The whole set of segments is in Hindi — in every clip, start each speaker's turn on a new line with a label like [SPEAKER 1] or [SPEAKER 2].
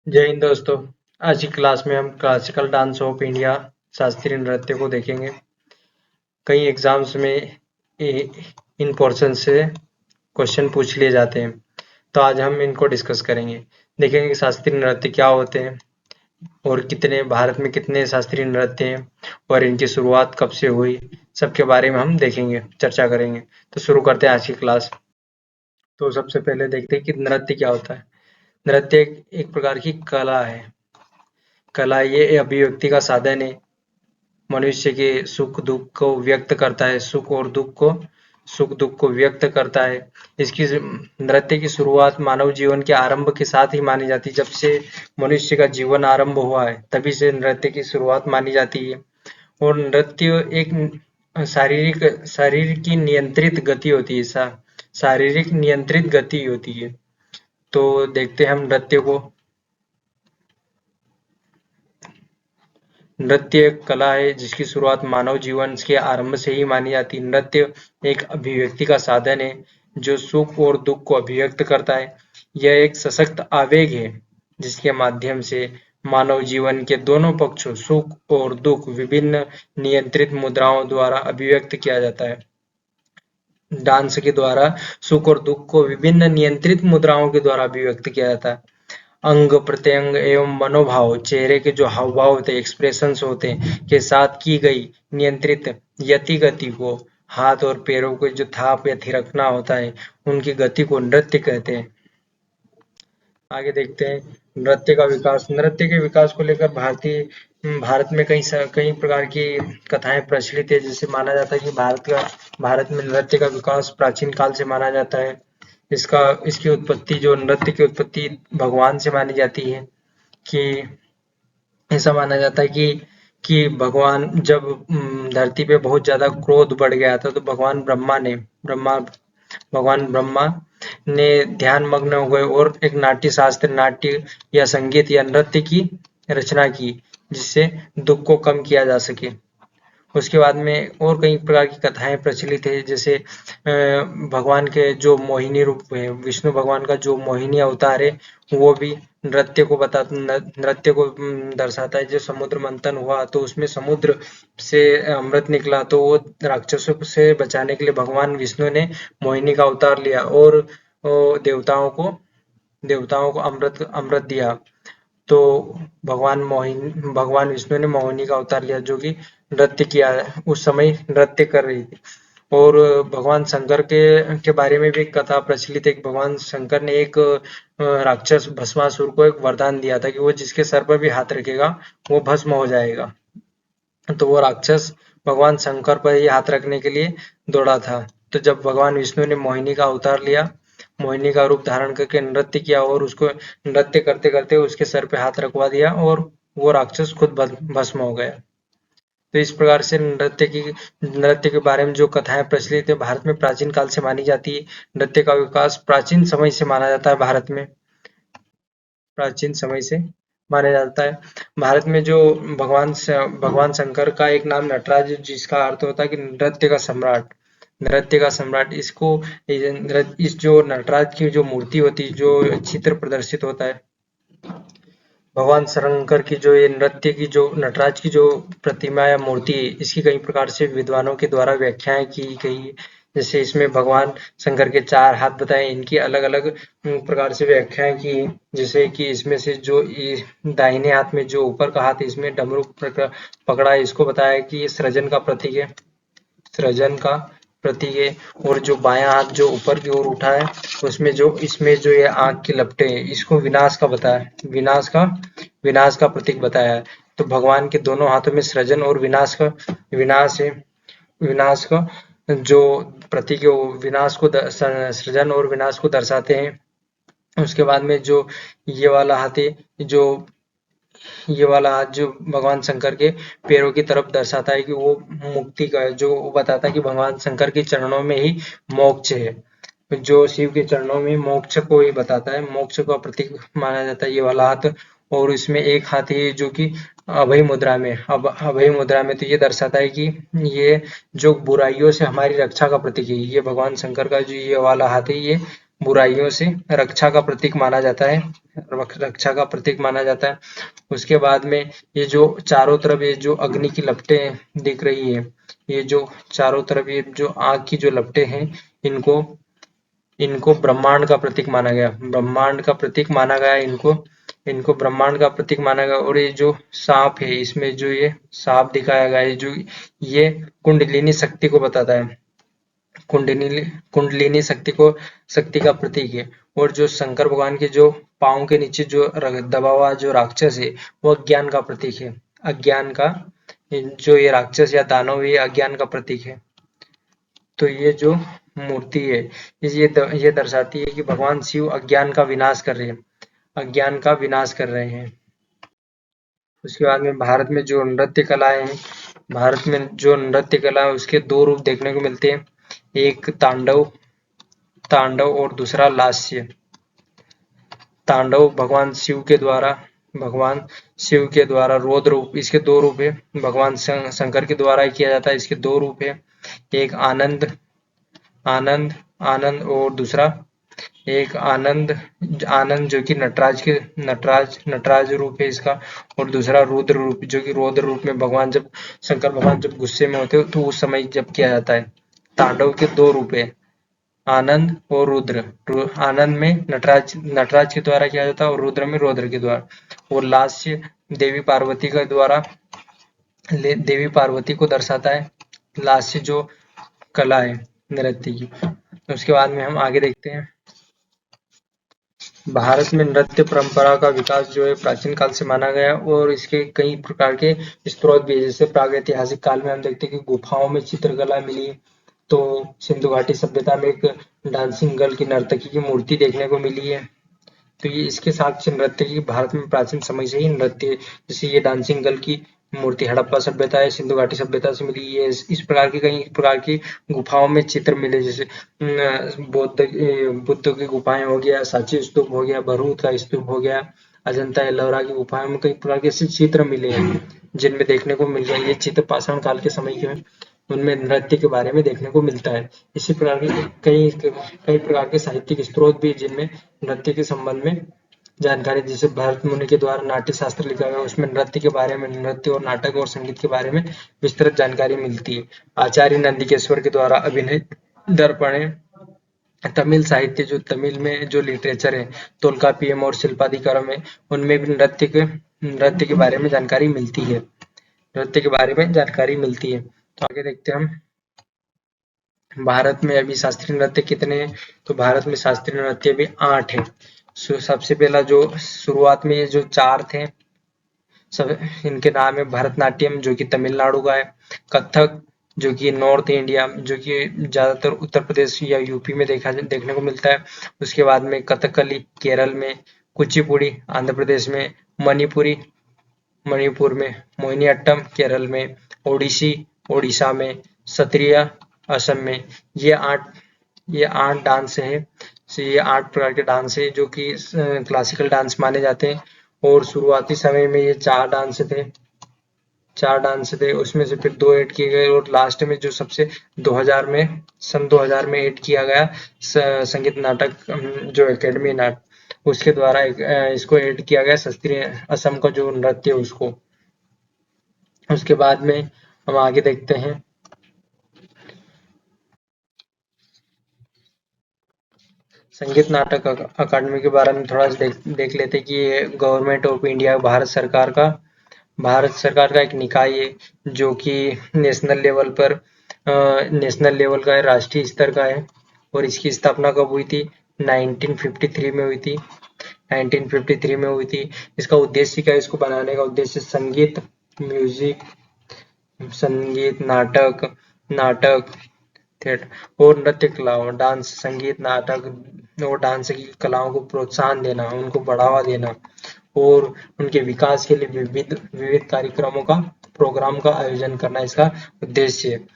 [SPEAKER 1] जय हिंद दोस्तों। आज की क्लास में हम क्लासिकल डांस ऑफ इंडिया शास्त्रीय नृत्य को देखेंगे। कई एग्जाम्स में इन पोर्शन से क्वेश्चन पूछ लिए जाते हैं, तो आज हम इनको डिस्कस करेंगे। देखेंगे कि शास्त्रीय नृत्य क्या होते हैं और कितने भारत में कितने शास्त्रीय नृत्य हैं और इनकी शुरुआत कब से हुई, सबके बारे में हम देखेंगे, चर्चा करेंगे। तो शुरू करते हैं आज की क्लास। तो सबसे पहले देखते हैं कि नृत्य क्या होता है। नृत्य एक प्रकार की कला है। कला ये अभिव्यक्ति का साधन है। मनुष्य के सुख दुख को व्यक्त करता है, सुख दुख को व्यक्त करता है। इसकी नृत्य की शुरुआत मानव जीवन के आरंभ के साथ ही मानी जाती है। जब से मनुष्य का जीवन आरंभ हुआ है तभी से नृत्य की शुरुआत मानी जाती है। और नृत्य एक शारीरिक की नियंत्रित गति होती है। शारीरिक नियंत्रित गति होती है। तो देखते हैं हम नृत्य को। नृत्य एक कला है जिसकी शुरुआत मानव जीवन के आरंभ से ही मानी जाती है। नृत्य एक अभिव्यक्ति का साधन है जो सुख और दुख को अभिव्यक्त करता है। यह एक सशक्त आवेग है जिसके माध्यम से मानव जीवन के दोनों पक्षों सुख और दुख विभिन्न नियंत्रित मुद्राओं द्वारा अभिव्यक्त किया जाता है। डांस के द्वारा सुख और दुख को विभिन्न नियंत्रित मुद्राओं के द्वारा अभिव्यक्त किया जाता है। अंग प्रत्यंग एवं मनोभाव, चेहरे के जो हाव भाव होते हैं, एक्सप्रेशंस होते हैं, के साथ की गई नियंत्रित यति गति को, हाथ और पैरों को जो थाप या थिरकना होता है, उनकी गति को नृत्य कहते हैं। आगे देखते हैं नृत्य का विकास। नृत्य के विकास को लेकर भारत में कई प्रकार की कथाएं प्रचलित है। जिसे माना जाता है कि भारत में नृत्य का विकास प्राचीन काल से माना जाता है। इसकी उत्पत्ति, जो नृत्य की उत्पत्ति भगवान से मानी जाती है। कि ऐसा माना जाता है कि भगवान जब धरती पे बहुत ज्यादा क्रोध बढ़ गया था, तो भगवान ब्रह्मा ने ध्यान मग्न हो गए और एक नाट्य या संगीत या नृत्य की रचना की, जिससे दुख को कम किया जा सके। उसके बाद में और कई प्रकार की कथाएं प्रचलित है। जैसे भगवान के जो मोहिनी रूप है, विष्णु भगवान का जो मोहिनी अवतार है, वो भी नृत्य को दर्शाता है। जो समुद्र मंथन हुआ तो उसमें समुद्र से अमृत निकला, तो वो राक्षसों से बचाने के लिए भगवान विष्णु ने मोहिनी का अवतार लिया और देवताओं को अमृत अमृत दिया। तो भगवान विष्णु ने मोहिनी का अवतार लिया, जो कि नृत्य किया, उस समय नृत्य कर रही थी। और भगवान शंकर के बारे में भी एक कथा प्रचलित है। भगवान शंकर ने एक राक्षस भस्मासुर को एक वरदान दिया था कि वो जिसके सर पर भी हाथ रखेगा वो भस्म हो जाएगा। तो वो राक्षस भगवान शंकर पर ही हाथ रखने के लिए दौड़ा था। तो जब भगवान विष्णु ने मोहिनी का अवतार लिया, मोहिनी का रूप धारण करके नृत्य किया और उसको नृत्य करते करते उसके सर पे हाथ रखवा दिया और वो राक्षस खुद भस्म हो गया। तो इस प्रकार से नृत्य के बारे में जो कथाएं प्रचलित है, भारत में प्राचीन काल से मानी जाती है। नृत्य का विकास प्राचीन समय से माना जाता है। भारत में प्राचीन समय से माना जाता है। भारत में जो भगवान शंकर का एक नाम नटराज, जिसका अर्थ होता है कि नृत्य का सम्राट। नृत्य का सम्राट, इस जो नटराज की जो मूर्ति होती है, जो चित्र प्रदर्शित होता है भगवान शंकर की, जो ये नृत्य की जो नटराज की जो प्रतिमा या मूर्ति है, इसकी कई प्रकार से विद्वानों के द्वारा व्याख्याएं की गई। जैसे इसमें भगवान शंकर के 4 हाथ बताए, इनकी अलग अलग प्रकार से व्याख्याएं की। जैसे कि इसमें से जो दाहिने हाथ में जो ऊपर का हाथ है, इसमें डमरू पकड़ा है, इसको बताया कि ये सृजन का प्रतीक है, सृजन का प्रतीक है। और जो बायां हाथ जो ऊपर की ओर उठा है, इसमें जो ये आंख की लपटें है, इसको विनाश का बताया, विनाश का प्रतीक बताया है। तो भगवान के दोनों हाथों में सृजन और विनाश है। विनाश का जो प्रतीक है वो सृजन और विनाश को दर्शाते हैं। उसके बाद में जो ये वाला हाथ है, ये वाला हाथ जो भगवान शंकर के पैरों की तरफ दर्शाता है कि वो मुक्ति का है, जो वो बताता है कि भगवान शंकर के चरणों में ही मोक्ष है। जो शिव के चरणों में मोक्ष को ही बताता है, मोक्ष का प्रतीक माना जाता है ये वाला हाथ। और इसमें एक हाथ है जो कि अभय मुद्रा में, अब अभय मुद्रा में, तो ये दर्शाता है कि ये जो बुराइयों से हमारी रक्षा का प्रतीक है। ये भगवान शंकर का जो ये वाला हाथ है, ये बुराइयों से रक्षा का प्रतीक माना जाता है। रक्षा का प्रतीक माना जाता है। उसके बाद में ये जो चारों तरफ ये जो अग्नि की लपटें दिख रही है, ये जो चारों तरफ ये जो आग की जो लपटें हैं, इनको इनको ब्रह्मांड का प्रतीक माना गया। ब्रह्मांड का प्रतीक माना गया इनको। इनको ब्रह्मांड का प्रतीक माना गया। और ये जो सांप है, इसमें जो ये सांप दिखाया गया है, जो ये कुंडलिनी शक्ति को बताता है। कुंडलिनी कुंडलिनी शक्ति का प्रतीक है। और जो शंकर भगवान के जो पाँव के नीचे जो दबा हुआ जो राक्षस है, वो अज्ञान का प्रतीक है। अज्ञान का जो ये राक्षस या दानव, ये अज्ञान का प्रतीक है। तो ये जो मूर्ति है, ये दर्शाती है कि भगवान शिव अज्ञान का विनाश कर रहे हैं। अज्ञान का विनाश कर रहे हैं। उसके बाद में भारत में जो नृत्य कलाएं हैं, भारत में जो नृत्य कला है, उसके दो रूप देखने को मिलते हैं। एक तांडव तांडव और दूसरा लास्य। तांडव भगवान शिव के द्वारा रौद्र रूप, इसके दो रूप है। भगवान शंकर के द्वारा किया जाता है। इसके दो रूप है। एक आनंद आनंद आनंद और दूसरा एक आनंद आनंद जो कि नटराज रूप है इसका। और दूसरा रुद्र रूप, जो कि रौद्र रूप में भगवान जब शंकर भगवान जब गुस्से में होते हो तो उस समय जब किया जाता है। तांडव के दो रूप है, आनंद और रुद्र। आनंद में नटराज के द्वारा किया जाता है और रुद्र में रौद्र के द्वारा। और लास्य देवी पार्वती को दर्शाता है। लास्य जो कला है नृत्य की। उसके बाद में हम आगे देखते हैं। भारत में नृत्य परंपरा का विकास जो है प्राचीन काल से माना गया है। और इसके कई प्रकार के स्रोत भी है। जैसे प्रागैतिहासिक काल में हम देखते हैं कि गुफाओं में चित्रकला मिली। तो सिंधु घाटी सभ्यता में एक डांसिंग गर्ल की नर्तकी की मूर्ति देखने को मिली है। तो ये इसके साक्ष्य नृत्य की भारत में प्राचीन समय से ही नृत्य, जैसे ये डांसिंग गर्ल की मूर्ति हड़प्पा सभ्यता है, सिंधु घाटी सभ्यता से मिली है। इस प्रकार की कई प्रकार की गुफाओं में चित्र मिले। जैसे बुद्ध की गुफाएं हो गया, सांची स्तूप हो गया, भरूच का स्तूप हो गया, अजंता एलोरा की गुफाओं में कई प्रकार के ऐसे चित्र मिले हैं जिनमें देखने को मिल गया। ये चित्र पाषाण काल के समय के उनमें नृत्य के बारे में देखने को मिलता है। इसी प्रकार के कई कई प्रकार के साहित्यिक स्रोत भी जिनमें नृत्य के संबंध में जानकारी, जैसे भरत मुनि के द्वारा नाट्य शास्त्र लिखा गया, उसमें नृत्य के बारे में, नृत्य और नाटक और संगीत के बारे में विस्तृत जानकारी मिलती है। आचार्य नंदिकेश्वर के द्वारा अभिनीत दर्पण, तमिल साहित्य जो तमिल में जो लिटरेचर है, तोल्कापियम और शिल्पाधिकारम है, उनमें भी नृत्य के बारे में जानकारी मिलती है। नृत्य के बारे में जानकारी मिलती है। तो आगे देखते हैं हम। भारत में अभी शास्त्रीय नृत्य कितने हैं? तो भारत में शास्त्रीय नृत्य भी 8 है। सबसे पहला जो शुरुआत में ये जो 4 थे, सब इनके नाम है भरतनाट्यम जो कि तमिलनाडु का है, कथक जो कि नॉर्थ इंडिया, जो कि ज्यादातर उत्तर प्रदेश या यूपी में देखने को मिलता है। उसके बाद में कथकली केरल में, कुचिपुड़ी आंध्र प्रदेश में, मणिपुरी मणिपुर में, मोहिनीअट्टम केरल में, ओडिसी ओडिशा में, सत्रिया असम में। ये आठ डांस है। ये 8 प्रकार के डांस है जो कि क्लासिकल डांस माने जाते हैं। और शुरुआती समय में ये 4 डांस थे, उसमें से फिर 2 ऐड किए गए। और लास्ट में जो सबसे 2000 में सन 2000 में ऐड किया गया संगीत नाटक जो एकेडमी नाटक, उसके द्वारा इसको ऐड किया गया शास्त्रीय असम का जो नृत्य उसको। उसके बाद में हम आगे देखते हैं। संगीत नाटक अकादमी के बारे में थोड़ा सा देख लेते हैं कि ये गवर्नमेंट ऑफ इंडिया, भारत सरकार का एक निकाय है जो कि नेशनल लेवल का है, राष्ट्रीय स्तर का है। और इसकी स्थापना कब हुई थी? 1953 में हुई थी। 1953 में हुई थी। इसका उद्देश्य क्या है? इसको बनाने का उद्देश्य संगीत, नाटक थिएटर और नृत्य कलाओं, डांस, संगीत, नाटक और डांस की कलाओं को प्रोत्साहन देना, उनको बढ़ावा देना और उनके विकास के लिए विविध कार्यक्रमों का प्रोग्राम का आयोजन करना इसका उद्देश्य है।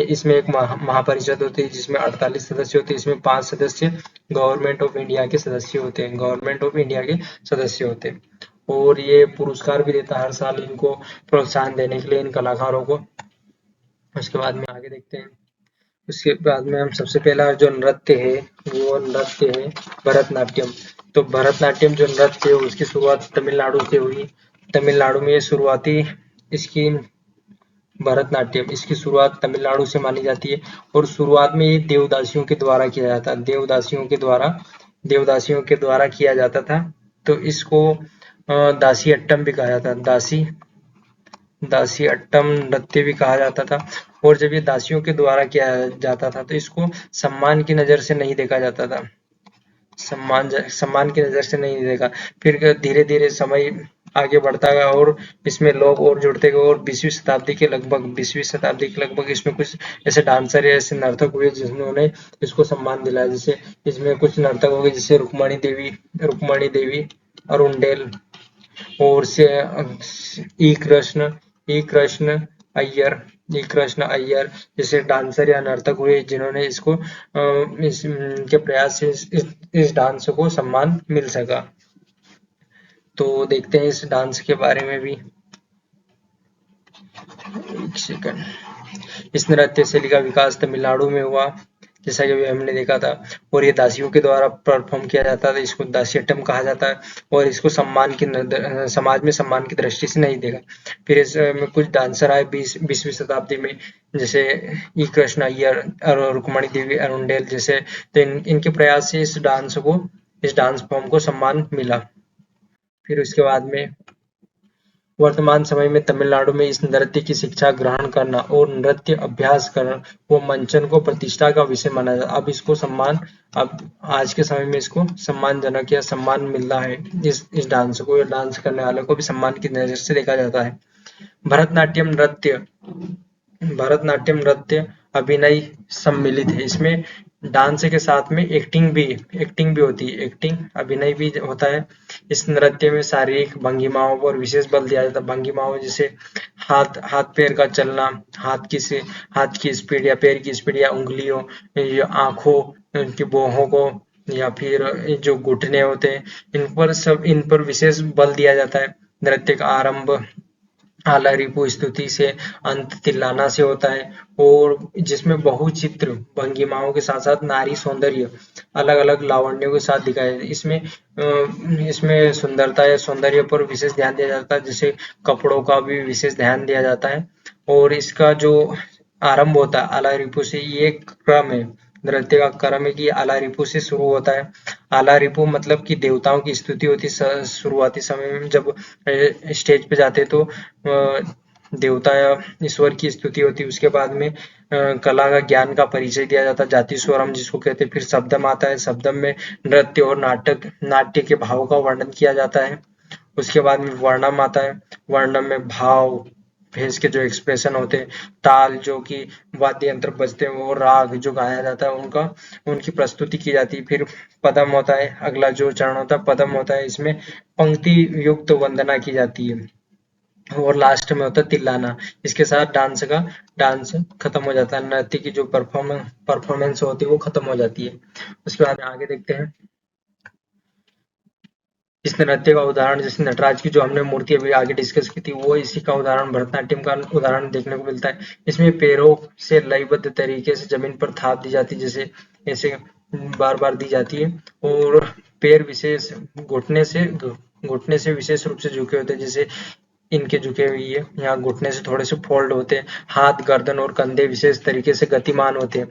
[SPEAKER 1] इसमें एक महापरिषद होती है जिसमें 48 सदस्य होते हैं। इसमें 5 सदस्य गवर्नमेंट ऑफ इंडिया के सदस्य होते हैं। गवर्नमेंट ऑफ इंडिया के सदस्य होते हैं। और ये पुरस्कार भी देता है हर साल इनको प्रोत्साहन देने के लिए, इन कलाकारों को। उसके बाद में आगे देखते हैं। उसके बाद में हम सबसे पहला जो नृत्य है वो नृत्य है भरतनाट्यम। तो भरतनाट्यम जो नृत्य है उसकी शुरुआत तमिलनाडु से हुई। तमिलनाडु में शुरुआती इसकी भरतनाट्यम इसकी शुरुआत तमिलनाडु से मानी जाती है और शुरुआत में ये देवदासियों के द्वारा किया जाता है। देवदासियों के द्वारा किया जाता था। तो इसको दासी अट्टम भी कहा जाता है। दासी अट्टम नृत्य भी कहा जाता था। और जब ये दासियों के द्वारा किया जाता था तो इसको सम्मान की नजर से नहीं देखा जाता था। सम्मान की नजर से नहीं देखा। फिर धीरे धीरे समय आगे बढ़ता गया और इसमें लोग और जुड़ते गए और 20वीं शताब्दी के लगभग इसमें कुछ ऐसे डांसर या ऐसे नर्तक हुए जिन्होंने इसको सम्मान दिलाया। जैसे इसमें कुछ नर्तक हो गए जैसे रुक्मणी देवी अरुणडेल और से ई कृष्ण अय्यर जैसे डांसर या नर्तक हुए जिन्होंने इसको इनके प्रयास से इस डांस को सम्मान मिल सका। तो देखते हैं इस डांस के बारे में भी। एक सेकंड। इस नृत्य शैली का विकास तमिलनाडु में हुआ जैसा कि अभी हमने देखा था और ये दासियों के द्वारा परफॉर्म किया जाता था। इसको दासियट्टम कहा जाता है और इसको समाज में सम्मान की दृष्टि से नहीं देखा। फिर इसमें कुछ डांसर आए 20वीं शताब्दी में जैसे ई कृष्ण अय्यर और रुक्मणी देवी अरुणडेल जैसे। तो इनके प्रयास से इस डांस फॉर्म को सम्मान मिला। फिर उसके बाद में वर्तमान समय में तमिलनाडु में इस नृत्य की शिक्षा ग्रहण करना और नृत्य अभ्यास करना व मंचन को प्रतिष्ठा का विषय माना जाता है। अब आज के समय में इसको सम्मानजनक या सम्मान मिल रहा है। इस डांस को या डांस करने वाले को भी सम्मान की नजर से देखा जाता है। भरतनाट्यम नृत्य अभिनय सम्मिलित है। इसमें डांस के साथ में एक्टिंग भी होती है। अभिनय भी होता है। इस नृत्य में शारीरिक भंगिमाओं पर विशेष बल दिया जाता है। भंगिमाओं जैसे हाथ पैर का चलना, हाथ की स्पीड या पैर की स्पीड या उंगलियों या आंखों की भौहों को या फिर जो घुटने होते हैं इन पर विशेष बल दिया जाता है। नृत्य का आरंभ आला रिपु स्तुति से अंत तिल्लाना से होता है और जिसमें बहुचित्र भंगिमाओं के साथ साथ नारी सौंदर्य अलग अलग लावण्यों के साथ दिखाया जाता है। इसमें सुंदरता या सौंदर्य पर विशेष ध्यान दिया जाता है। जैसे कपड़ों का भी विशेष ध्यान दिया जाता है और इसका जो आरंभ होता है आला रिपु से, ये क्रम है नृत्य का क्रम है कि आला रिपु से शुरू होता है। आला रिपु मतलब कि देवताओं की स्तुति होती है। शुरुआती समय में जब स्टेज पे जाते तो देवता या ईश्वर की स्तुति होती है। उसके बाद में कला का ज्ञान का परिचय दिया जाता है, जाति स्वरम जिसको कहते हैं। फिर शब्दम आता है, शब्दम में नृत्य और नाट्य के भाव का वर्णन किया जाता है। उसके बाद में वर्णम आता है, वर्णम में भाव फेस के जो एक्सप्रेशन होते हैं, ताल जो कि वाद्य यंत्र बजते हैं वो राग जो गाया जाता है उनकी प्रस्तुति की जाती है। फिर पदम होता है, अगला जो चरण होता है पदम होता है। इसमें पंक्ति युक्त वंदना की जाती है और लास्ट में होता है तिल्लाना। इसके साथ डांस खत्म हो जाता है। नृत्य की जो परफॉर्मेंस होती है वो खत्म हो जाती है। उसके बाद आगे देखते हैं इस नृत्य का उदाहरण। जैसे नटराज की जो हमने मूर्ति अभी आगे डिस्कस की थी वो इसी का उदाहरण, भरतनाट्यम का उदाहरण देखने को मिलता है। इसमें पैरों से लयबद्ध तरीके से जमीन पर थाप दी जाती है, जैसे ऐसे बार बार दी जाती है और पैर विशेष घुटने से विशेष रूप से झुके होते हैं। जैसे इनके झुके हुए ये यहाँ घुटने से थोड़े से फोल्ड होते हैं। हाथ, गर्दन और कंधे विशेष तरीके से गतिमान होते हैं।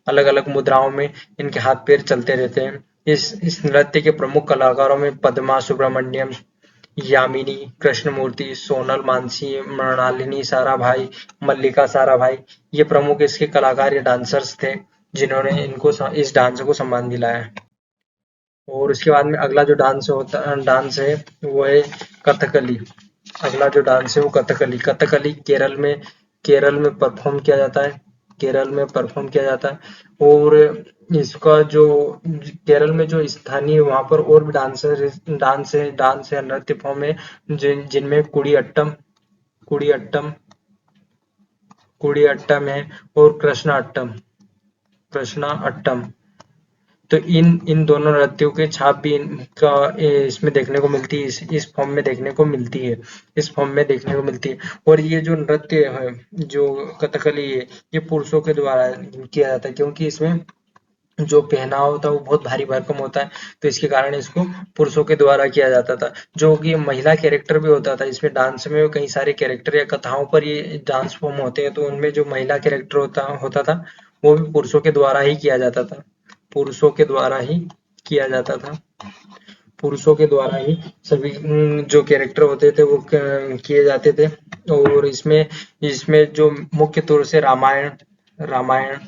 [SPEAKER 1] अलग अलग मुद्राओं में इनके हाथ पैर चलते रहते हैं। इस नृत्य के प्रमुख कलाकारों में पद्मा सुब्रमण्यम, यामिनी कृष्णमूर्ति, सोनल मानसी, मृणालिनी साराभाई, मल्लिका साराभाई ये प्रमुख इसके कलाकार या डांसर्स थे जिन्होंने इस डांस को सम्मान दिलाया। और उसके बाद में अगला जो डांस है वो है कथकली। अगला जो डांस है वो कथकली केरल में परफॉर्म किया जाता है। और इसका जो केरल में जो स्थानीय वहां पर और भी डांस है नृत्य फॉर्म है जिनमें कुड़ी अट्टम है और कृष्णा अट्टम। तो इन दोनों नृत्यों के छाप भी इनका इसमें देखने को मिलती है। इस फॉर्म में देखने को मिलती है। और ये जो नृत्य है जो कथकली है ये पुरुषों के द्वारा किया जाता है क्योंकि इसमें जो पहनावा होता है वो बहुत भारी भरकम होता है, तो इसके कारण इसको पुरुषों के द्वारा किया जाता था। जो कि महिला कैरेक्टर भी होता था, इसमें डांस में कई सारे कैरेक्टर या कथाओं पर ये डांस फॉर्म होते हैं, तो उनमें जो महिला कैरेक्टर होता होता था वो भी पुरुषों के द्वारा ही किया जाता था, पुरुषों के द्वारा ही किया जाता था, पुरुषों के द्वारा ही सभी जो कैरेक्टर होते थे वो किए जाते थे। और इसमें इसमें जो मुख्य तौर से रामायण रामायण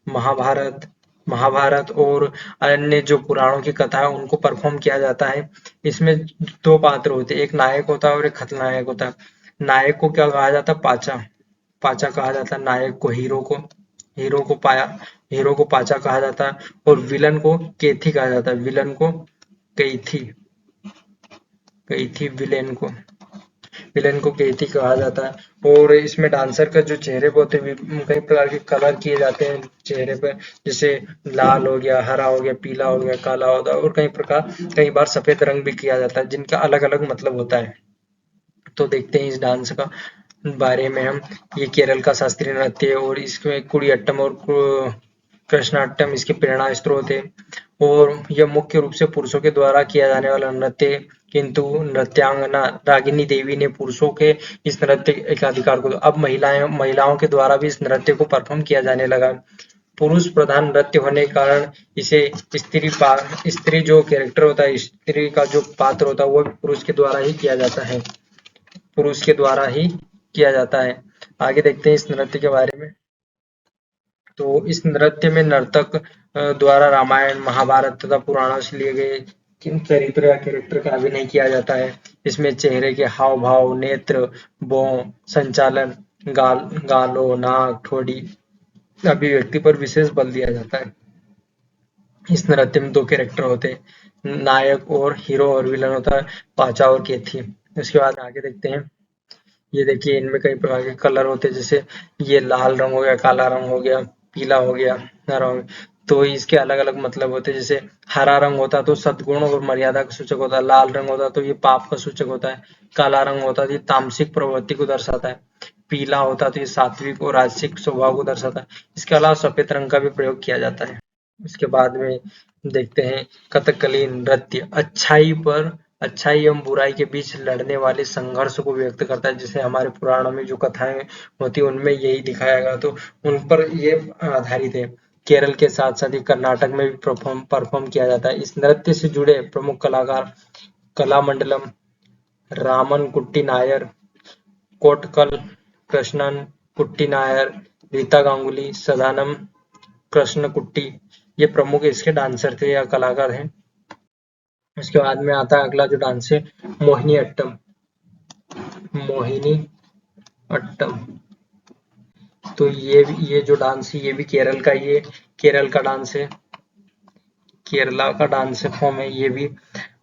[SPEAKER 1] महाभारत महाभारत और अन्य जो पुराणों की कथा है उनको परफॉर्म किया जाता है। इसमें दो पात्र होते हैं, एक नायक होता है और एक खलनायक होता है। नायक को क्या कहा जाता है? पाचा, पाचा कहा जाता है नायक को, हीरो को पाया, हीरो को पाचा कहा जाता है, और विलन को केथी कहा जाता है, विलन को कैथी, कैथी विलेन को केथी कहा जाता है। और इसमें डांसर का जो चेहरे पे होते हैं कई प्रकार के कलर किए जाते हैं चेहरे पे, जैसे लाल हो गया, हरा हो गया, पीला हो गया, काला होता है, और कई बार सफेद रंग भी किया जाता है जिनका अलग अलग मतलब होता है। तो देखते हैं इस डांस का बारे में हम। ये केरल का शास्त्रीय नृत्य है और इसमें कुडियाट्टम और कृष्णाट्टम इसके प्रेरणा स्रोत है। और यह मुख्य रूप से पुरुषों के द्वारा किया जाने वाला नृत्य है, किंतु नृत्यांगना रागिनी देवी ने पुरुषों के इस नृत्य के अधिकार को अब महिलाओं के द्वारा भी इस नृत्य को परफॉर्म किया जाने लगा। पुरुष प्रधान नृत्य होने के कारण इसे स्त्री जो कैरेक्टर होता है, स्त्री का जो पात्र होता है वो भी पुरुष के द्वारा ही किया जाता है, पुरुष के द्वारा ही किया जाता है। आगे देखते हैं इस नृत्य के बारे में। तो इस नृत्य में नर्तक द्वारा रामायण महाभारत तथा पुराणों से लिए गए किन चरित्र या कैरेक्टर का अभिनय किया जाता है। इसमें चेहरे के हाव भाव, नेत्र, भौं, संचालन, गालों, नाक, ठोड़ी अभिव्यक्ति पर विशेष बल दिया जाता है। इस नृत्य में दो कैरेक्टर होते हैं, नायक और हीरो, और विलन होता है पाचा और केथी। उसके बाद आगे देखते हैं। ये देखिए इनमें कई प्रकार के कलर होते हैं, जैसे ये लाल रंग हो गया, काला रंग हो गया, पीला हो गया, हरा हो गया। तो इसके अलग अलग मतलब होते हैं, जैसे हरा रंग होता तो सद्गुण और मर्यादा का सूचक होता है, लाल रंग होता तो ये पाप का सूचक होता है, काला रंग होता तो ये तामसिक प्रवृत्ति को दर्शाता है, पीला होता तो ये सात्विक और राजसिक स्वभाव को दर्शाता है। इसके अलावा सफेद रंग का भी प्रयोग किया जाता है। उसके बाद में देखते हैं कथकली नृत्य अच्छाई एवं बुराई के बीच लड़ने वाले संघर्ष को व्यक्त करता है। जैसे हमारे पुराणों में जो कथाएं होती है उनमें यही दिखाया गया, तो उन पर ये आधारित है। केरल के साथ साथ ही कर्नाटक में भी परफॉर्म किया जाता है। इस नृत्य से जुड़े प्रमुख कलाकार कलामंडलम, रामन कुट्टी नायर, कोटकल कृष्णन कुट्टी नायर, रीता गांगुली, सदानम कृष्णकुट्टी, ये प्रमुख इसके डांसर थे या कलाकार हैं। उसके बाद में आता है अगला जो डांस है, मोहिनी अट्टम। मोहिनी अट्टम, तो ये जो डांस है ये भी केरल का डांस है, केरला का डांस फॉर्म है ये भी।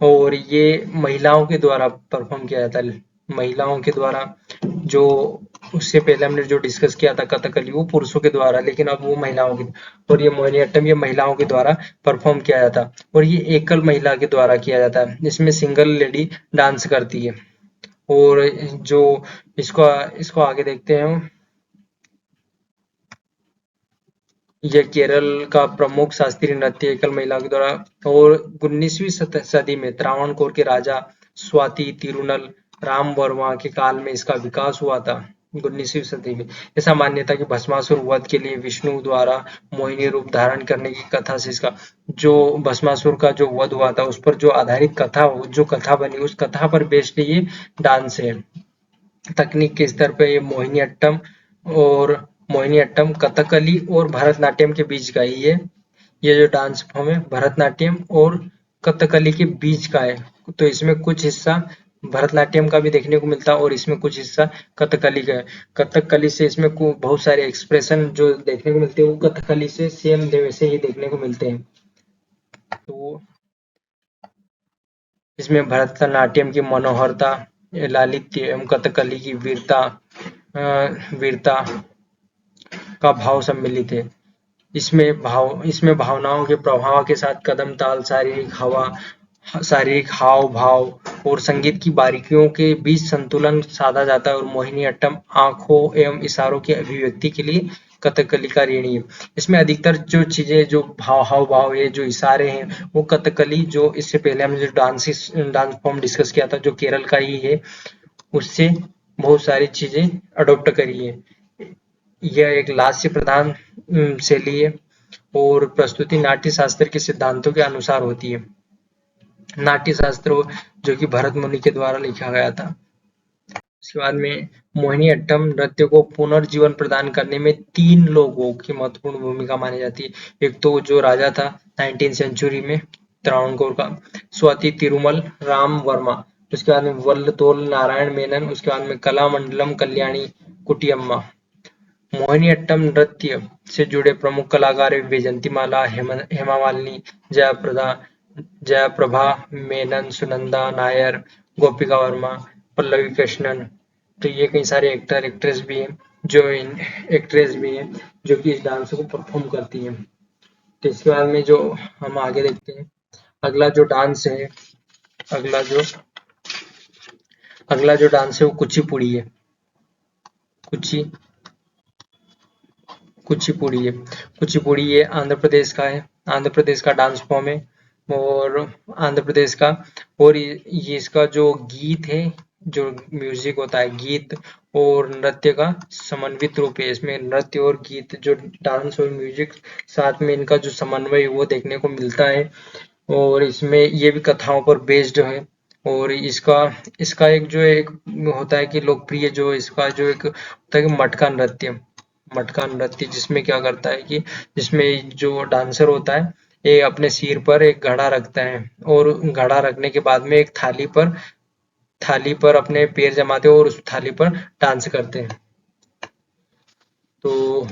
[SPEAKER 1] और ये महिलाओं के द्वारा परफॉर्म किया जाता है, महिलाओं के द्वारा। जो उससे पहले हमने जो डिस्कस किया था कथकली, वो पुरुषों के द्वारा, लेकिन अब वो महिलाओं की। और ये मोहिनीअट्टम ये महिलाओं के द्वारा परफॉर्म किया जाता है, और ये एकल महिला के द्वारा किया जाता है। इसमें सिंगल लेडी डांस करती है। और जो इसको इसको आगे देखते हैं हम। यह केरल का प्रमुख शास्त्रीय नृत्य एकल महिला के द्वारा। और 19वीं सदी में त्रावणकोर के राजा स्वाति तिरुनल रामवर्मा के काल में इसका विकास हुआ था। 19वीं सदी में ऐसा मान्यता कि भस्मासुर वध के लिए विष्णु द्वारा मोहिनी रूप धारण करने की कथा से इसका जो भस्मासुर का जो वध हुआ था उस पर जो आधारित कथा जो कथा बनी उस कथा पर बेस्ड ये डांस है। तकनीक के स्तर पे ये मोहिनीअट्टम कथकली और भरतनाट्यम के बीच का ही है। ये जो डांस फॉर्म है भरतनाट्यम और कथकली के बीच का है। तो इसमें कुछ हिस्सा भरतनाट्यम का भी देखने को मिलता है और इसमें कुछ हिस्सा कथकली का है। कथकली से इसमें बहुत सारे एक्सप्रेशन जो देखने को मिलते हैं वो कथकली से सेम वैसे ही देखने को मिलते हैं। तो इसमें भरतनाट्यम की मनोहरता, लालित्य एवं कथकली की वीरता का भाव सम्मिलित है। इसमें भावनाओं के प्रभाव के साथ कदम ताल, शारीरिक हाव भाव और संगीत की बारीकियों के बीच संतुलन साधा जाता है। और मोहिनीअट्टम आंखों एवं इशारों की अभिव्यक्ति के लिए कथकली का ऋणी है। इसमें अधिकतर जो चीजें, जो हाव भाव है, जो इशारे हैं, वो कथकली, जो इससे पहले हमने जो डांस फॉर्म डिस्कस किया था जो केरल का ही है, उससे बहुत सारी चीजें अडोप्ट करी है। यह एक लास्य प्रधान शैली है और प्रस्तुति नाट्य शास्त्र के सिद्धांतों के अनुसार होती है। नाट्य शास्त्र जो कि भरत मुनि के द्वारा लिखा गया था। उसके बाद में मोहिनीअट्टम नृत्य को पुनर्जीवन प्रदान करने में 3 लोगों की महत्वपूर्ण भूमिका मानी जाती है। एक तो जो राजा था 19th सेंचुरी में त्रावणकोर का, स्वाति तिरुमल राम वर्मा, उसके बाद में वल्लतोल नारायण मेनन, उसके बाद में कलामंडलम कल्याणी कुटियम्मा। मोहिनीअट्टम नृत्य से जुड़े प्रमुख कलाकार वैजयंतीमाला, हेमा मालिनी, जयाप्रदा जयाप्रभा मेनन, सुनंदा नायर, गोपिका वर्मा, पल्लवी कृष्णन। तो ये कई सारे एक्टर एक्ट्रेस भी हैं जो कि इस डांस को परफॉर्म करती हैं। तो इसके बाद में जो हम आगे देखते हैं, अगला जो डांस है अगला जो अगला जो डांस है वो कुचिपुड़ी है। कुचिपुड़ी है। कुचिपुड़ी ये आंध्र प्रदेश का है। आंध्र प्रदेश का डांस फॉर्म है और आंध्र प्रदेश का, और ये इसका जो गीत है, जो म्यूजिक होता है, गीत और नृत्य का समन्वित रूप है। इसमें नृत्य और गीत, जो डांस और म्यूजिक साथ में इनका जो समन्वय वो देखने को मिलता है। और इसमें ये भी कथाओं पर बेस्ड है। और इसका इसका एक होता है कि लोकप्रिय, जो इसका जो एक होता है कि मटका नृत्य, जिसमें क्या करता है कि जिसमें जो डांसर होता है ये अपने सिर पर एक घड़ा रखता है और घड़ा रखने के बाद में एक थाली पर अपने पैर जमाते हैं और उस थाली पर डांस करते हैं। तो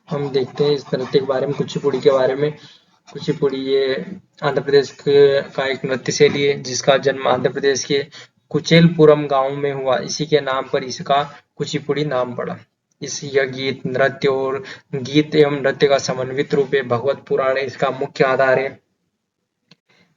[SPEAKER 1] हम देखते हैं इस नृत्य के बारे में, कुचिपुड़ी के बारे में। कुचिपुड़ी ये आंध्र प्रदेश का एक नृत्य शैली है जिसका जन्म आंध्र प्रदेश के कुचेलपुरम गांव में हुआ। इसी के नाम पर इसका कुचिपुड़ी नाम पड़ा। यह गीत एवं नृत्य का समन्वित रूप है। भगवत पुराण इसका मुख्य आधार है।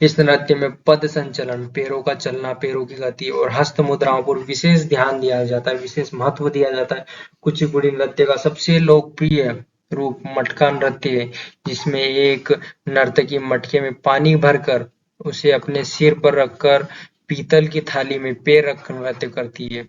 [SPEAKER 1] इस नृत्य में पद संचलन, पैरों का चलना, पैरों की गति और हस्त मुद्राओं पर विशेष ध्यान दिया जाता है, विशेष महत्व दिया जाता है। कुचिपुड़ी नृत्य का सबसे लोकप्रिय रूप मटका नृत्य है, जिसमें एक नर्तकी मटके में पानी भरकर उसे अपने सिर पर रखकर पीतल की थाली में पैर रखकर नृत्य करती है।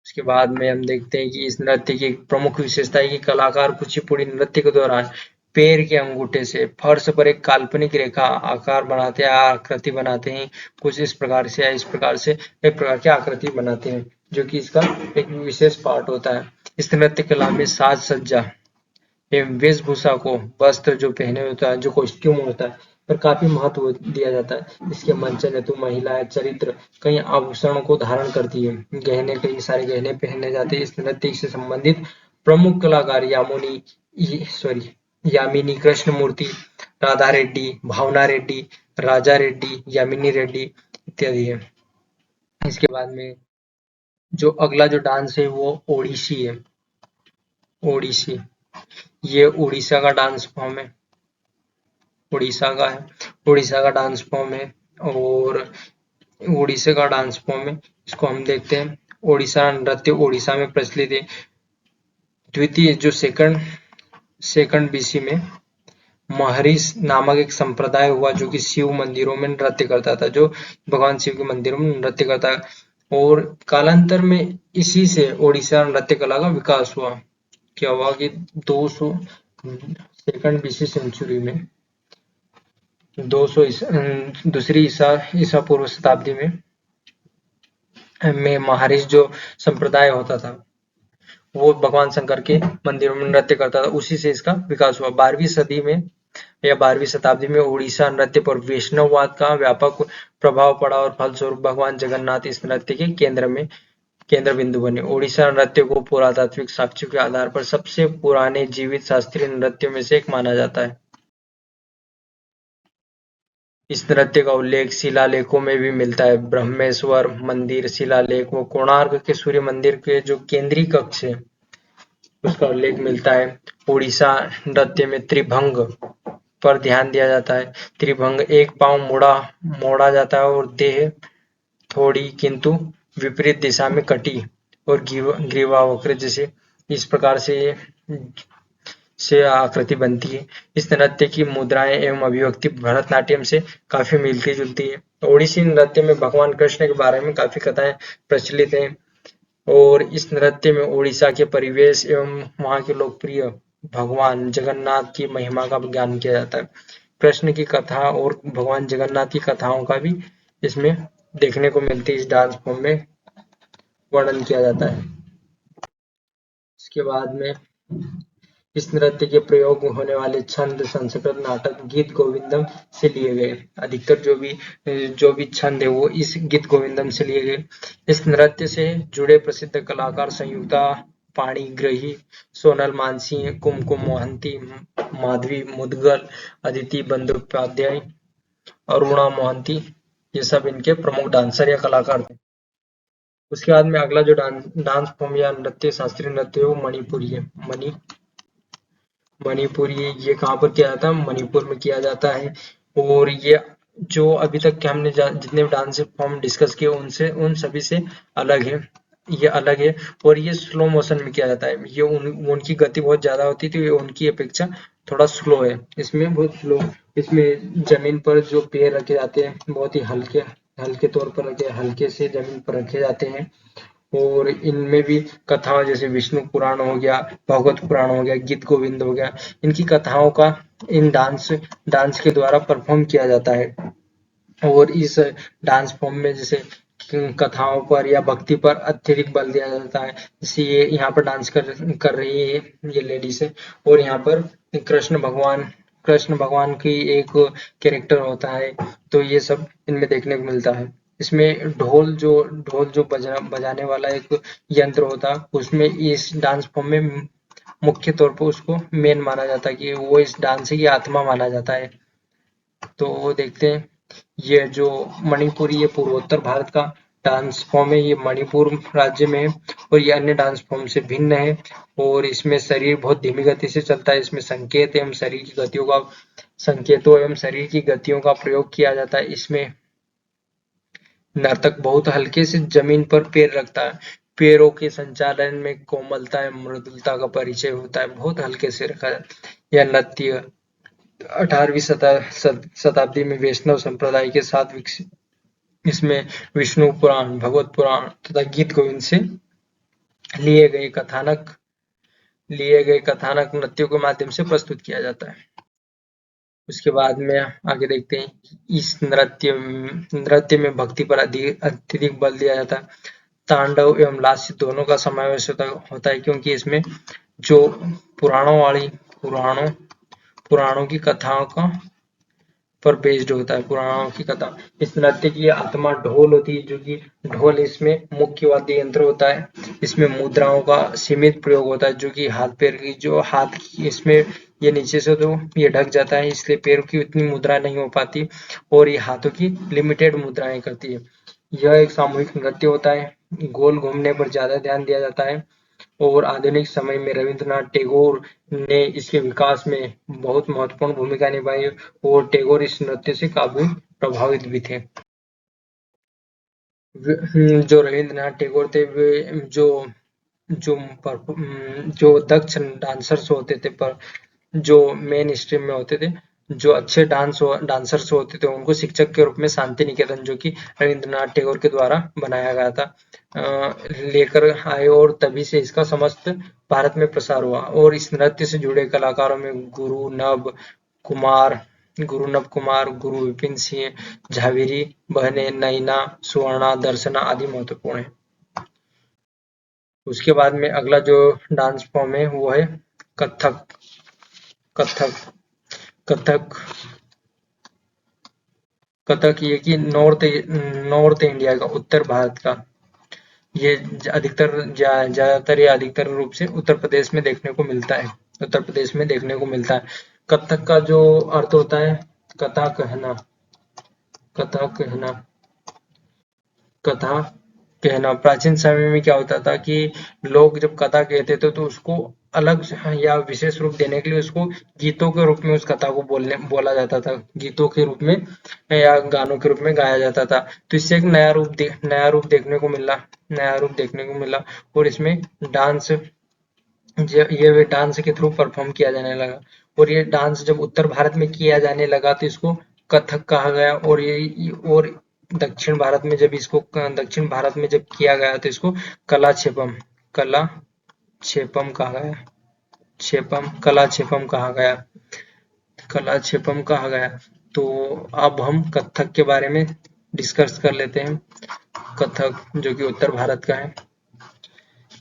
[SPEAKER 1] उसके बाद में हम देखते हैं कि इस नृत्य की एक प्रमुख विशेषता है कि कलाकार कुचिपुड़ी नृत्य के दौरान पैर के अंगूठे से फर्श पर एक काल्पनिक रेखा आकार बनाते हैं, आकृति बनाते हैं। कुछ इस प्रकार से एक प्रकार की आकृति बनाते हैं, जो कि इसका एक विशेष पार्ट होता है। इस नृत्य कला में साज सज्जा एवं वेशभूषा को, वस्त्र जो पहने होता है, जो कॉस्ट्यूम होता है, पर काफी महत्व दिया जाता है। इसके मंचन हेतु महिलाएं चरित्र कई आभूषणों को धारण करती है, कई सारे गहने पहने जाते हैं। इस नृत्य से संबंधित प्रमुख कलाकार यामिनी कृष्णमूर्ति, राधा रेड्डी, भावना रेड्डी, राजा रेड्डी, यामिनी रेड्डी इत्यादि है। इसके बाद में जो अगला जो डांस है वो ओडिसी है। ओडिसी ये उड़ीसा का डांस फॉर्म है। उड़ीसा का डांस फॉर्म है और उड़ीसा का डांस फॉर्म है। इसको हम देखते हैं। ओडिशा नृत्य उड़ीसा में प्रचलित है। द्वितीय जो सेकंड बीसी में महरिश नामक एक संप्रदाय हुआ जो कि शिव मंदिरों में नृत्य करता था, जो भगवान शिव के मंदिरों में नृत्य करता है। और कालांतर में इसी से ओडिशा नृत्य कला का विकास हुआ। क्या हुआ कि 200 सेकंड बीसी सेंचुरी में 200 दूसरी ईसा पूर्व शताब्दी में महरिश जो संप्रदाय होता था वो भगवान शंकर के मंदिरों में नृत्य करता था, उसी से इसका विकास हुआ। 12वीं सदी में या 12वीं शताब्दी में उड़ीसा नृत्य पर वैष्णववाद का व्यापक प्रभाव पड़ा और फलस्वरूप भगवान जगन्नाथ इस नृत्य के केंद्र बिंदु बने। ओडिशा नृत्य को पुरातात्विक साक्ष्यों के आधार पर सबसे पुराने जीवित शास्त्रीय नृत्यों में से एक माना जाता है। इस नृत्य का उल्लेख शिलालेखों में भी मिलता है। ब्रह्मेश्वर मंदिर शिलालेख व कोणार्क के सूर्य मंदिर के जो केंद्रीय कक्ष है उसका उल्लेख मिलता है। ओडिशा नृत्य में त्रिभंग पर ध्यान दिया जाता है। त्रिभंग एक पांव मोड़ा जाता है और देह थोड़ी किंतु विपरीत दिशा में कटी और ग्रीवा वक्र, जैसे इस प्रकार से से आकृति बनती है। इस नृत्य की मुद्राएं एवं अभिव्यक्ति भरतनाट्यम से काफी मिलती जुलती है। ओडिसी नृत्य में भगवान कृष्ण के बारे में काफी कथाएं प्रचलित हैं और इस नृत्य में उड़ीसा के परिवेश एवं वहाँ के लोकप्रिय भगवान जगन्नाथ की महिमा का ज्ञान किया जाता है। कृष्ण की कथा और भगवान जगन्नाथ की कथाओं का भी इसमें देखने को मिलती है, इस डांस फॉर्म में वर्णन किया जाता है। इसके बाद में इस नृत्य के प्रयोग होने वाले छंद संस्कृत नाटक गीत गोविंदम से लिए गए। अधिकतर जो भी छंद है वो इस गीत गोविंदम से लिए गए। इस नृत्य से जुड़े प्रसिद्ध कलाकार संयुक्ता पाणिग्राही, सोनल मानसिंह, कुमकुम मोहंती, माधवी मुदगल, अदिति बंदोपाध्याय, अरुणा मोहंती, ये सब इनके प्रमुख डांसर या कलाकार थे। उसके बाद में अगला जो डांस फॉर्म या नृत्य शास्त्रीय नृत्य है वो मणिपुरी है। मणिपुरी ये कहाँ पर किया जाता है? मणिपुर में किया जाता है। और ये जो अभी तक के हमने जितने भी डांस फॉर्म डिस्कस किए उनसे उन सभी से अलग है। ये अलग है और ये स्लो मोशन में किया जाता है। ये उनकी गति बहुत ज्यादा होती थी, ये उनकी अपेक्षा थोड़ा स्लो है। इसमें बहुत स्लो, इसमें जमीन पर जो पैर रखे जाते हैं बहुत ही हल्के हल्के तौर पर हल्के से जमीन पर रखे जाते हैं। और इनमें भी कथाओं जैसे विष्णु पुराण हो गया, भागवत पुराण हो गया, गीत गोविंद हो गया, इनकी कथाओं का इन डांस के द्वारा परफॉर्म किया जाता है। और इस डांस फॉर्म में जैसे कथाओं पर या भक्ति पर अत्यधिक बल दिया जाता है। जैसे ये यहाँ पर डांस कर रही है ये लेडीज है और यहाँ पर कृष्ण भगवान की एक कैरेक्टर होता है। तो ये सब इनमें देखने को मिलता है। इसमें ढोल जो बजाने वाला एक यंत्र होता है, उसमें इस डांस फॉर्म में मुख्य तौर पर उसको मेन माना जाता है कि वो इस डांस की आत्मा माना जाता है। तो वो देखते हैं, ये जो मणिपुरी ये पूर्वोत्तर भारत का डांस फॉर्म है। ये मणिपुर राज्य में है और ये अन्य डांस फॉर्म से भिन्न है। और इसमें शरीर बहुत धीमी गति से चलता है। इसमें संकेतों एवं शरीर की गतियों का प्रयोग किया जाता है। इसमें नर्तक बहुत हल्के से जमीन पर पैर रखता है। पैरों के संचालन में कोमलता एवं मृदुलता का परिचय होता है। बहुत हल्के से रखा जाता है। यह नृत्य 18वीं शताब्दी में वैष्णव संप्रदाय के साथ विकसित। इसमें विष्णु पुराण, भगवत पुराण तथा गीत गोविंद से लिए गए कथानक नृत्यों के माध्यम से प्रस्तुत किया जाता है। उसके बाद में आगे देखते हैं, इस नृत्य में भक्ति पर अत्यधिक बल दिया जाता है। तांडव एवं लास्य दोनों का समावेश होता है क्योंकि इसमें जो पुराणों पुराणों की कथाओं का पर बेस्ड होता है। पुराणों की कथा। इस नृत्य की आत्मा ढोल होती है, जो कि ढोल इसमें मुख्य वाद्य यंत्र होता है। इसमें मुद्राओं का सीमित प्रयोग होता है, जो कि हाथ पैर की जो हाथ इसमें ये नीचे से तो ये ढक जाता है, इसलिए पैरों की उतनी मुद्रा नहीं हो पाती और ये हाथों की लिमिटेड मुद्राएं करती है। यह एक सामूहिक नृत्य होता है। गोल घूमने पर ज्यादा ध्यान दिया जाता है और आधुनिक समय में रविंद्रनाथ टैगोर ने इसके विकास में बहुत महत्वपूर्ण भूमिका निभाई और टैगोर इस नृत्य से काफी प्रभावित भी थे। जो रविंद्रनाथ टैगोर थे वे जो जो जो दक्ष डांसर्स होते थे, पर जो मेन स्ट्रीम में होते थे, जो अच्छे डांसर्स होते थे, उनको शिक्षक के रूप में शांति निकेतन, जो कि रविंद्रनाथ टैगोर के द्वारा बनाया गया था, लेकर आए और तभी से इसका समस्त भारत में प्रसार हुआ। और इस नृत्य से जुड़े कलाकारों में गुरु नव कुमार, गुरु विपिन सिंह झावेरी, बहनें नैना, सुवर्णा, दर्शना आदि महत्वपूर्ण है। उसके बाद में अगला जो डांस फॉर्म है वो है कथक। कथक कथक कथक ये कि नॉर्थ इंडिया का, उत्तर भारत का, ये अधिकतर रूप से उत्तर प्रदेश में देखने को मिलता है। उत्तर प्रदेश में देखने को मिलता है। कथक का जो अर्थ होता है कथा कहना, कथा कहना, कथा कहना। प्राचीन समय में क्या होता था कि लोग जब कथा कहते थे तो उसको अलग या विशेष रूप देने के लिए उसको गीतों के रूप में उस कथा को बोला जाता था, गीतों के रूप में या गानों के रूप में गाया जाता था। तो इससे एक नया रूप देखने को मिला और इसमें डांस ये भी डांस के थ्रू परफॉर्म किया जाने लगा। और ये डांस जब उत्तर भारत में किया जाने लगा तो इसको कथक कहा गया। और दक्षिण भारत में जब दक्षिण भारत में जब किया गया तो इसको कला छेपम कहा गया। कला छेपम कहा गया। तो अब हम कथक के बारे में डिस्कस कर लेते हैं। कथक जो कि उत्तर भारत का है।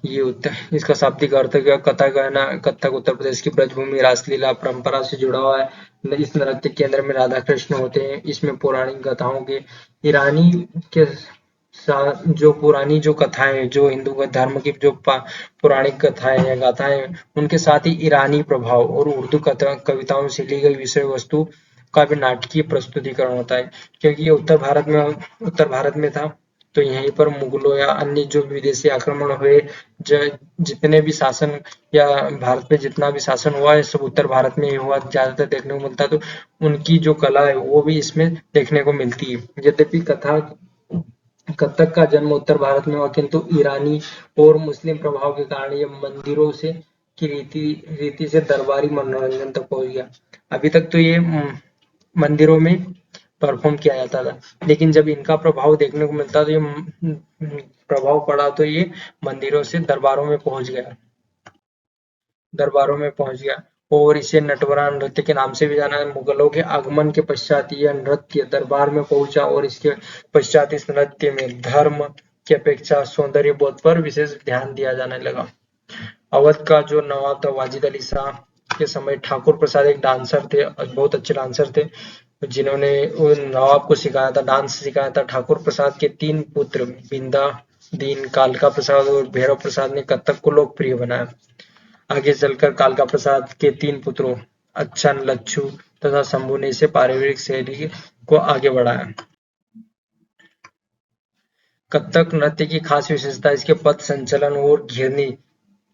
[SPEAKER 1] ये उत्तर इसका शाब्दिक अर्थ क्या? कथक है ना, कथक उत्तर प्रदेश की ब्रजभूमि रासलीला परंपरा से जुड़ा हुआ है। इस नृत्य केंद्र में राधा कृष्ण होते हैं। इसमें पौराणिक गाथाओं के ईरानी के साथ जो पुरानी जो कथाएं जो हिंदू धर्म की जो पौराणिक कथाएं या गाथाएं उनके साथ ही ईरानी प्रभाव और उर्दू कविताओं से ली गई विषय वस्तु का भी नाटकीय प्रस्तुतिकरण होता है। क्योंकि ये उत्तर भारत में था तो यहीं पर मुगलों या अन्य जो विदेशी आक्रमण हुए, जितने भी शासन या भारत में जितना भी शासन हुआ है सब उत्तर भारत में ही हुआ ज्यादातर देखने को मिलता है। तो उनकी जो कला है वो भी इसमें देखने को मिलती है। यद्यपि कथक का जन्म उत्तर भारत में हुआ किंतु ईरानी और मुस्लिम प्रभाव के कारण ये मंदिरों से की रीति रीति से दरबारी मनोरंजन तक पहुंच गया। अभी तक तो ये मंदिरों में परफॉर्म किया जाता था, लेकिन जब इनका प्रभाव देखने को मिलता तो ये प्रभाव पड़ा तो ये मंदिरों से दरबारों में पहुंच गया। और इसे नटवरा नृत्य के नाम से भी जाना है। मुगलों के आगमन के पश्चात यह नृत्य दरबार में पहुंचा और इसके पश्चात इस नृत्य में धर्म की अपेक्षा सौंदर्य बोध पर विशेष ध्यान दिया जाने लगा। अवध का जो नवाब था वाजिद अली शाह के समय ठाकुर प्रसाद एक डांसर थे, बहुत अच्छे डांसर थे, जिन्होंने उन नवाब को सिखाया था, डांस सिखाया था। ठाकुर प्रसाद के 3 पुत्र बिंदा दीन, कालका प्रसाद और भैरव प्रसाद ने कथक को लोकप्रिय बनाया। आगे चलकर कालका प्रसाद के 3 पुत्रों अच्छन, लच्छू तथा शंभू ने इसे पारिवारिक शैली को आगे बढ़ाया। कथक नृत्य की खास विशेषता इसके पद संचलन और घिरनी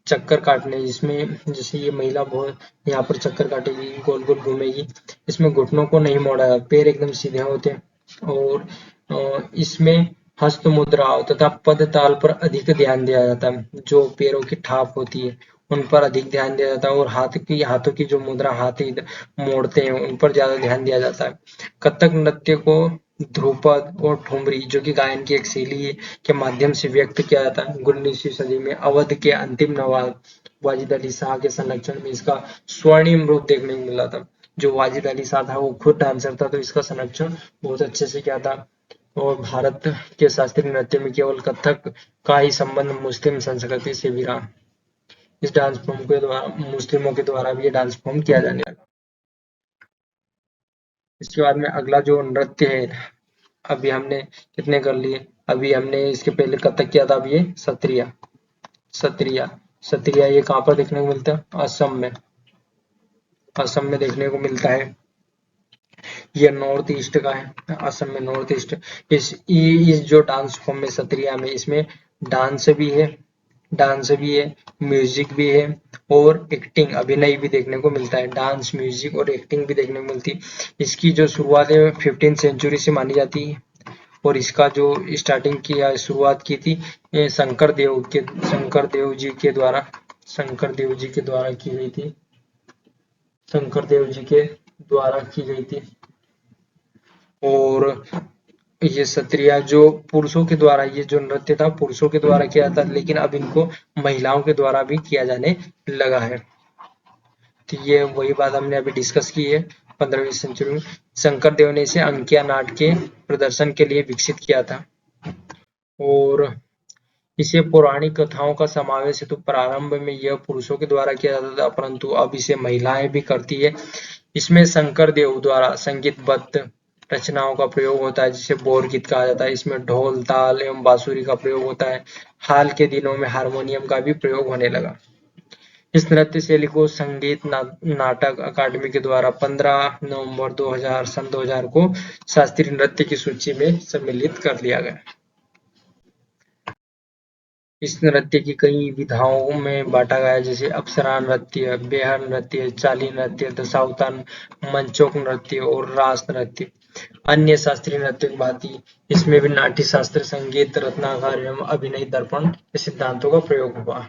[SPEAKER 1] चक्कर काटने, जिसमें जैसे ये महिला बहुत यहाँ पर चक्कर काटेगी, गोल गोल घूमेगी, इसमें घुटनों को नहीं मोड़ा, पैर एकदम सीधे होते हैं। और इसमें हस्त मुद्राओं तथा पद ताल पर अधिक ध्यान दिया जाता है। जो पैरों की थाप होती है उन पर अधिक ध्यान दिया जाता है और हाथों की जो मुद्रा हाथ मोड़ते हैं उन पर ज्यादा ध्यान दिया जाता है। कथक नृत्य को ध्रुपद और ठुमरी जो कि गायन की एक शैली के माध्यम से व्यक्त किया जाता है। 19वीं सदी में अवध के अंतिम नवाब वाजिद अली शाह के संरक्षण में इसका स्वर्णिम रूप देखने को मिला था। जो वाजिद अली शाह था वो खुद डांसर था तो इसका संरक्षण बहुत अच्छे से किया था। और भारत के शास्त्रीय नृत्य में केवल कथक का ही संबंध मुस्लिम संस्कृति से भी रहा। इस डांस फॉर्म के द्वारा मुस्लिमों के द्वारा भी ये डांस फॉर्म किया जाने लगा। इसके बाद में अगला जो नृत्य है, अभी हमने कितने कर लिए, अभी हमने इसके पहले कथक किया था, अब ये सत्रिया सत्रिया ये कहाँ पर देखने को मिलता है? असम में देखने को मिलता है। ये नॉर्थ ईस्ट का है, असम में नॉर्थ ईस्ट। इस जो डांस फॉर्म में सत्रिया में इसमें डांस भी है डांस भी है, म्यूजिक भी है और एक्टिंग अभिनय भी देखने को मिलता है। डांस, म्यूजिक और एक्टिंग भी देखने को मिलती है। इसकी जो शुरुआत है 15वीं सेंचुरी से मानी जाती है और इसका जो स्टार्टिंग किया शुरुआत की थी शंकर देव जी के द्वारा की गई थी। शंकर देव जी के द्वारा की गई थी। और ये सत्रिया जो पुरुषों के द्वारा, ये जो नृत्य था पुरुषों के द्वारा किया था, लेकिन अब इनको महिलाओं के द्वारा भी किया जाने लगा है। तो ये वही बात हमने अभी डिस्कस की है। 15वीं सेंचुरी में शंकर देव ने इसे अंकिया नाट के प्रदर्शन के लिए विकसित किया था। और इसे पौराणिक कथाओं का समावेश है। तो प्रारंभ में यह पुरुषों के द्वारा किया जाता था परंतु अब इसे महिलाएं भी करती है। इसमें शंकर देव द्वारा संगीतबद्ध रचनाओं का प्रयोग होता है जिसे बोर गीत कहा जाता है। इसमें ढोल, ताल एवं बांसुरी का प्रयोग होता है। हाल के दिनों में हारमोनियम का भी प्रयोग होने लगा। इस नृत्य शैली को संगीत नाटक अकादमी के द्वारा 15 नवंबर 2000 को शास्त्रीय नृत्य की सूची में सम्मिलित कर लिया गया। इस नृत्य की कई विधाओं में बांटा गया है, जैसे अप्सरा नृत्य, बेहर नृत्य, चाली नृत्य, दशावतार, मंचोक नृत्य और रास नृत्य। अन्य शास्त्रीय नृत्यों की भांति इसमें भी नाट्य शास्त्र, संगीत, रत्नाकर एवं अभिनय दर्पण के सिद्धांतों का प्रयोग हुआ।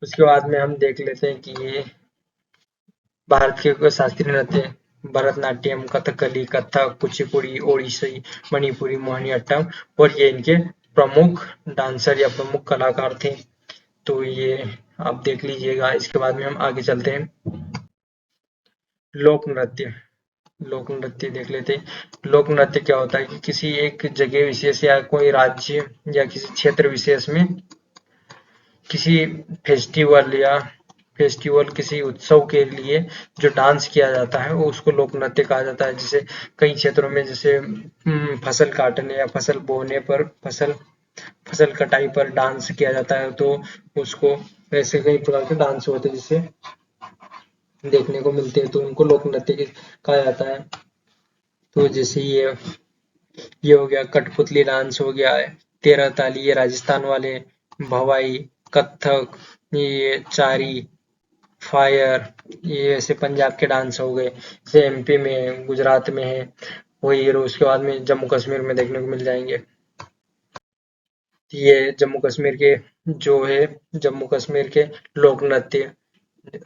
[SPEAKER 1] उसके बाद में हम देख लेते हैं कि ये भारत के शास्त्रीय नृत्य भरतनाट्यम, कथकली, कथक, कुचिपुड़ी, ओडिसी, मणिपुरी, मोहिनीअट्टम और ये इनके प्रमुख डांसर या प्रमुख कलाकार थे। तो ये आप देख लीजिएगा। इसके बाद में हम आगे चलते हैं। लोक नृत्य। लोक नृत्य देख लेते हैं। लोक नृत्य क्या होता है कि किसी एक जगह विशेष या कोई राज्य या किसी क्षेत्र विशेष में किसी फेस्टिवल या किसी उत्सव के लिए जो डांस किया जाता है वो उसको लोक नृत्य कहा जाता है। जैसे कई क्षेत्रों में जैसे फसल काटने या फसल बोने पर फसल कटाई पर डांस किया जाता है, तो उसको ऐसे कई प्रकार के डांस होते हैं जिसे देखने को मिलते हैं, तो उनको लोक नृत्य कहा जाता है। तो जैसे ये हो गया, कठपुतली डांस हो गया है, तेरह ताली ये राजस्थान वाले, भवाई, कथक, ये चारी, फायर, ये ऐसे पंजाब के डांस हो गए, जैसे एमपी में है, गुजरात में है, वही उसके बाद में जम्मू कश्मीर में देखने को मिल जाएंगे। ये जम्मू कश्मीर के जो है जम्मू कश्मीर के लोक नृत्य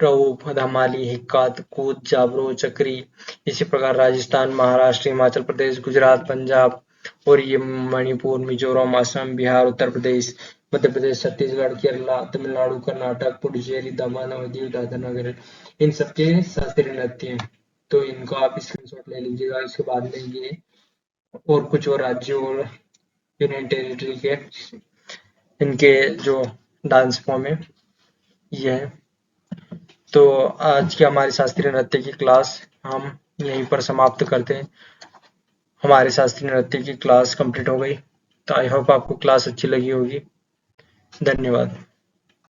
[SPEAKER 1] रऊफ, धमाली, हिक्का, कूद, जाबरो, चकरी। इसी प्रकार राजस्थान, महाराष्ट्र, हिमाचल प्रदेश, गुजरात, पंजाब और ये मणिपुर, मिजोरम, असम, बिहार, उत्तर प्रदेश, मध्य प्रदेश, छत्तीसगढ़, केरला, तमिलनाडु, कर्नाटक, पुडुचेरी, दमन और दीव दादरा नगर इन सबके शास्त्रीय नृत्य हैं। तो इनको आप स्क्रीनशॉट ले लीजिएगा। इसके बाद में ये और कुछ और राज्यों और यूनियन टेरिटरी के इनके जो डांस फॉर्म है ये है। तो आज की हमारी शास्त्रीय नृत्य की क्लास हम यहीं पर समाप्त करते हैं। हमारे शास्त्रीय नृत्य की क्लास कंप्लीट हो गई। तो आई होप आपको क्लास अच्छी लगी होगी। धन्यवाद।